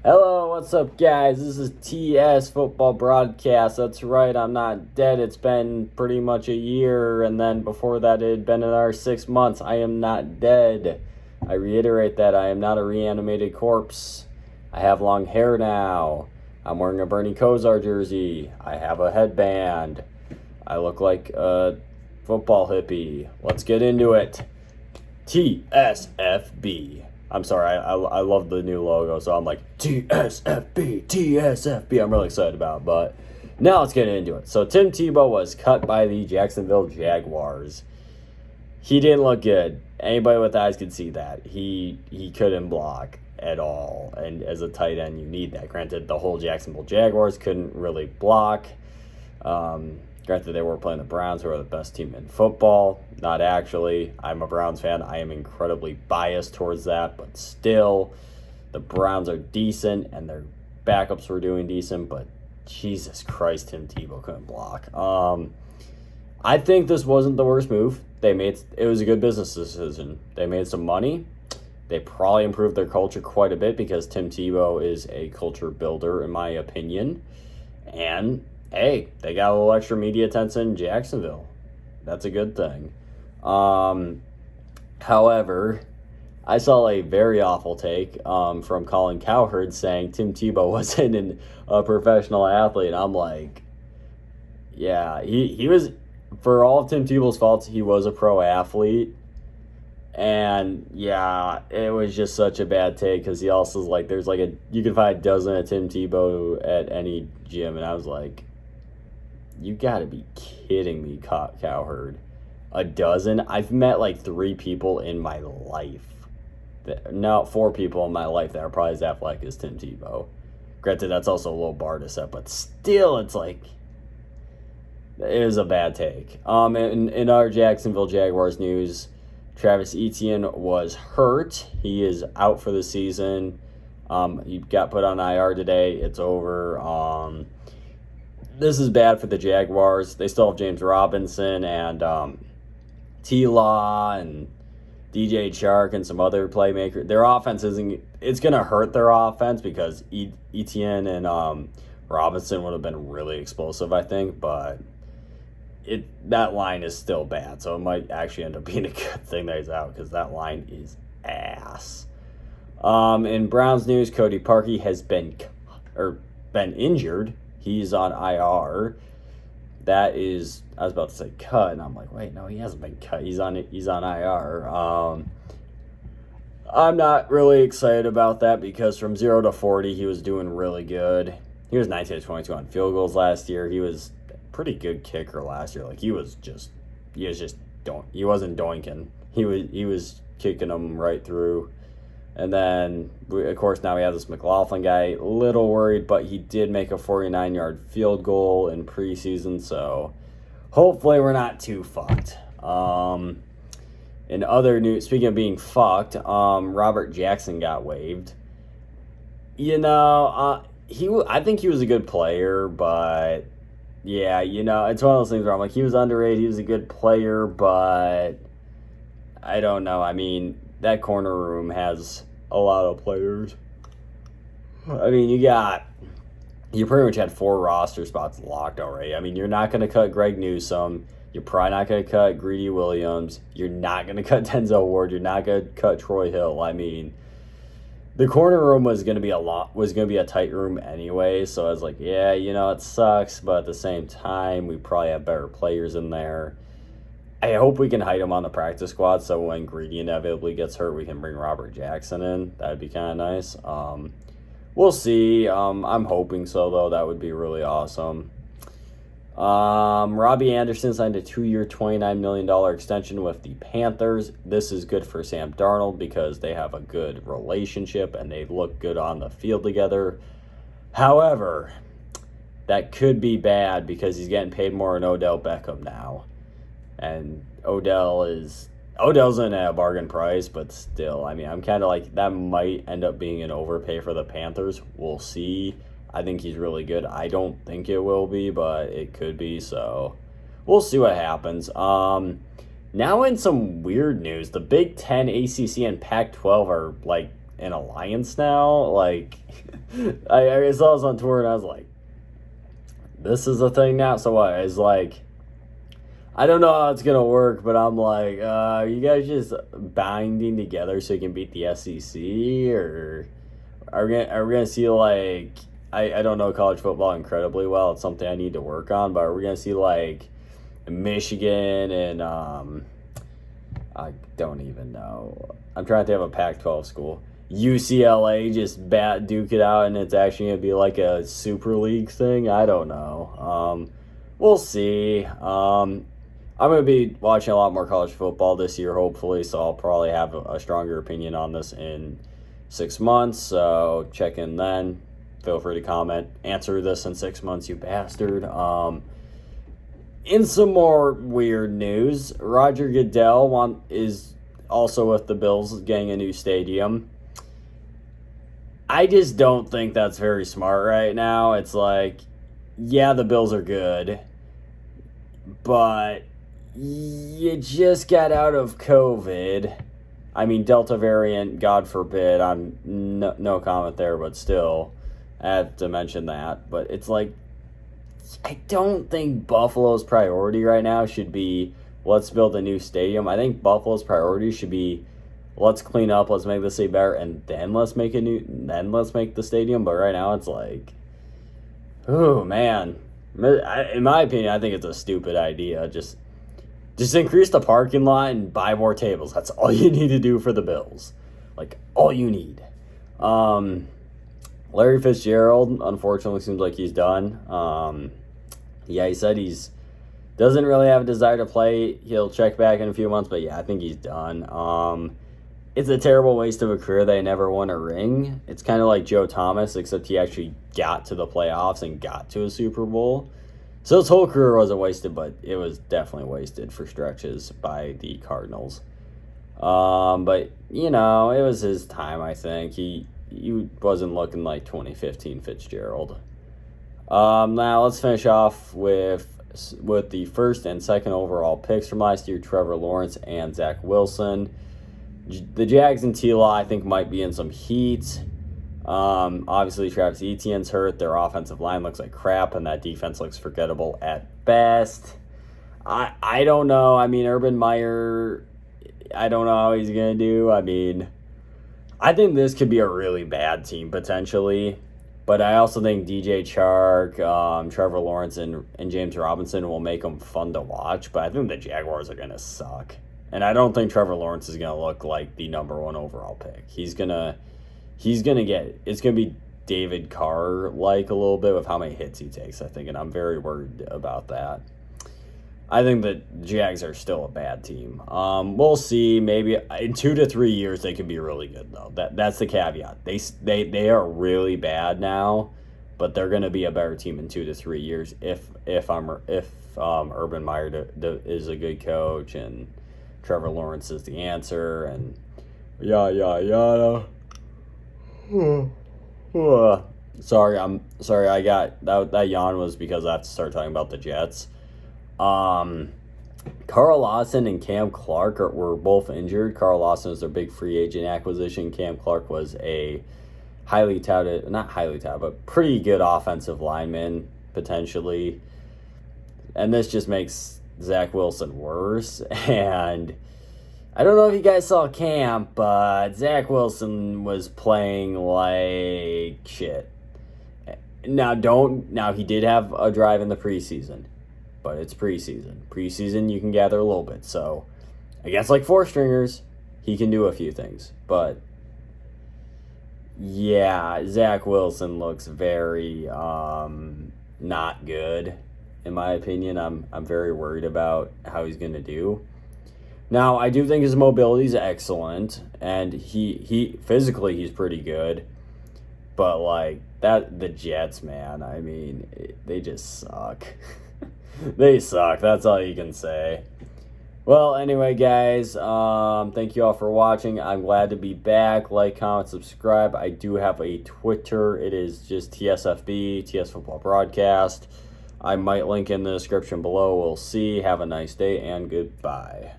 Hello, what's up, guys? This is TS Football Broadcast. That's right, I'm not dead. It's been pretty much a year, and then before that, it had been another 6 months. I am not dead. I reiterate that I am not a reanimated corpse. I have long hair now. I'm wearing a Bernie Kosar jersey. I have a headband. I look like a football hippie. Let's get into it. TSFB. I'm sorry, I love the new logo, so I'm like, TSFB, TSFB. I'm really excited about it, but now let's get into it. So Tim Tebow was cut by the Jacksonville Jaguars. He didn't look good. Anybody with eyes could see that. He couldn't block at all, and as a tight end, you need that. Granted, the whole Jacksonville Jaguars couldn't really block. Granted, they were playing the Browns, who are the best team in football. Not actually. I'm a Browns fan. I am incredibly biased towards that, but still, the Browns are decent, and their backups were doing decent, but Jesus Christ, Tim Tebow couldn't block. I think this wasn't the worst move. It was a good business decision. They made some money. They probably improved their culture quite a bit because Tim Tebow is a culture builder, in my opinion. And hey, they got a little extra media attention in Jacksonville. That's a good thing. However, I saw a very awful take from Colin Cowherd saying Tim Tebow wasn't a professional athlete. And I'm like, yeah, he was, for all of Tim Tebow's faults, he was a pro athlete. And yeah, it was just such a bad take because he also is like, you can find a dozen of Tim Tebow at any gym. And I was like, you gotta be kidding me, Cowherd. A dozen? I've met like 3 people in my life. No, 4 people in my life that are probably as athletic as Tim Tebow. Granted, that's also a low bar to set, but still, it's like, it was a bad take. In our Jacksonville Jaguars news, Travis Etienne was hurt. He is out for the season. He got put on IR today. It's over. This is bad for the Jaguars. They still have James Robinson and T-Law and DJ Chark and some other playmakers. Their offense it's going to hurt their offense because Etienne and Robinson would have been really explosive, I think, but that line is still bad, so it might actually end up being a good thing that he's out because that line is ass. In Browns news, Cody Parkey has been injured. He's on IR. That is, I was about to say cut, and I'm like, wait, no, he hasn't been cut. He's on IR. I'm not really excited about that because from 0 to 40, he was doing really good. He was 19 to 22 on field goals last year. He was a pretty good kicker last year. Like he wasn't doinking. He was kicking them right through. And then, of course, now we have this McLaughlin guy. Little worried, but he did make a 49-yard field goal in preseason, so hopefully we're not too fucked. In other news, speaking of being fucked, Robert Jackson got waived. I think he was a good player, but yeah, it's one of those things where I'm like, he was underrated, he was a good player, but I don't know. I mean, that corner room has a lot of players. I mean, you pretty much had 4 roster spots locked already. I mean, you're not going to cut Greg Newsome. You're probably not going to cut Greedy Williams. You're not going to cut Denzel Ward. You're not going to cut Troy Hill. I mean, the corner room was going to be a tight room anyway. So I was like, yeah, it sucks, but at the same time, we probably have better players in there. I hope we can hide him on the practice squad so when Greedy inevitably gets hurt, we can bring Robert Jackson in. That would be kind of nice. We'll see. I'm hoping so, though. That would be really awesome. Robbie Anderson signed a 2-year, $29 million extension with the Panthers. This is good for Sam Darnold because they have a good relationship and they look good on the field together. However, that could be bad because he's getting paid more than Odell Beckham now. And Odell's in at a bargain price, but still, I mean, I'm kind of like, that might end up being an overpay for the Panthers. We'll see. I think he's really good. I don't think it will be, but it could be, so we'll see what happens. Now in some weird news, the Big Ten, ACC, and Pac-12 are, like, an alliance now. Like, I saw this on Twitter and I was like, this is a thing now? So what? It's like, I don't know how it's going to work, but I'm like, you guys just binding together so you can beat the SEC? Or are we gonna see, like, I don't know college football incredibly well. It's something I need to work on, but are we going to see, like, Michigan and, I don't even know. I'm trying to have a Pac-12 school. UCLA just duke it out, and it's actually going to be like a Super League thing? I don't know. We'll see. I'm going to be watching a lot more college football this year, hopefully, so I'll probably have a stronger opinion on this in 6 months, so check in then. Feel free to comment. Answer this in 6 months, you bastard. In some more weird news, Roger Goodell is also with the Bills getting a new stadium. I just don't think that's very smart right now. It's like, yeah, the Bills are good, but you just got out of COVID. I mean, Delta variant, God forbid. I'm no comment there, but still, I have to mention that. But it's like, I don't think Buffalo's priority right now should be, let's build a new stadium. I think Buffalo's priority should be, let's clean up, let's make the city better, and then let's make the stadium. But right now it's like, oh man, in my opinion, I think it's a stupid idea. Just increase the parking lot and buy more tables. That's all you need to do for the Bills. Like, all you need. Larry Fitzgerald, unfortunately, seems like he's done. Yeah, he said doesn't really have a desire to play. He'll check back in a few months, but yeah, I think he's done. It's a terrible waste of a career. They never won a ring. It's kind of like Joe Thomas, except he actually got to the playoffs and got to a Super Bowl. So his whole career wasn't wasted, but it was definitely wasted for stretches by the Cardinals. But, you know, it was his time, I think. He wasn't looking like 2015 Fitzgerald. Now let's finish off with the first and second overall picks from last year, Trevor Lawrence and Zach Wilson. The Jags and T-Law, I think, might be in some heat. Obviously, Travis Etienne's hurt. Their offensive line looks like crap, and that defense looks forgettable at best. I don't know. I mean, Urban Meyer, I don't know how he's going to do. I mean, I think this could be a really bad team, potentially. But I also think DJ Chark, Trevor Lawrence, and James Robinson will make them fun to watch. But I think the Jaguars are going to suck. And I don't think Trevor Lawrence is going to look like the number one overall pick. It's going to be David Carr-like a little bit with how many hits he takes, I think. And I'm very worried about that. I think that Jags are still a bad team. We'll see. Maybe in 2 to 3 years they could be really good, though. That's the caveat. They are really bad now, but they're going to be a better team in 2 to 3 years if Urban Meyer is a good coach and Trevor Lawrence is the answer and yada. Sorry. I got that yawn was because I have to start talking about the Jets. Carl Lawson and Cam Clark were both injured. Carl Lawson was their big free agent acquisition. Cam Clark was a not highly touted, but pretty good offensive lineman, potentially. And this just makes Zach Wilson worse. And I don't know if you guys saw camp, but Zach Wilson was playing like shit. Now he did have a drive in the preseason. But it's preseason. Preseason, you can gather a little bit. So, against like 4-stringers, he can do a few things. But, yeah, Zach Wilson looks very not good, in my opinion. I'm very worried about how he's going to do. Now, I do think his mobility is excellent. And he physically, he's pretty good. But, like, the Jets, man, I mean, they just suck. They suck. That's all you can say. Well, anyway, guys, thank you all for watching. I'm glad to be back. Like, comment, subscribe. I do have a Twitter. It is just TSFB, TS Football Broadcast. I might link in the description below. We'll see. Have a nice day, and goodbye.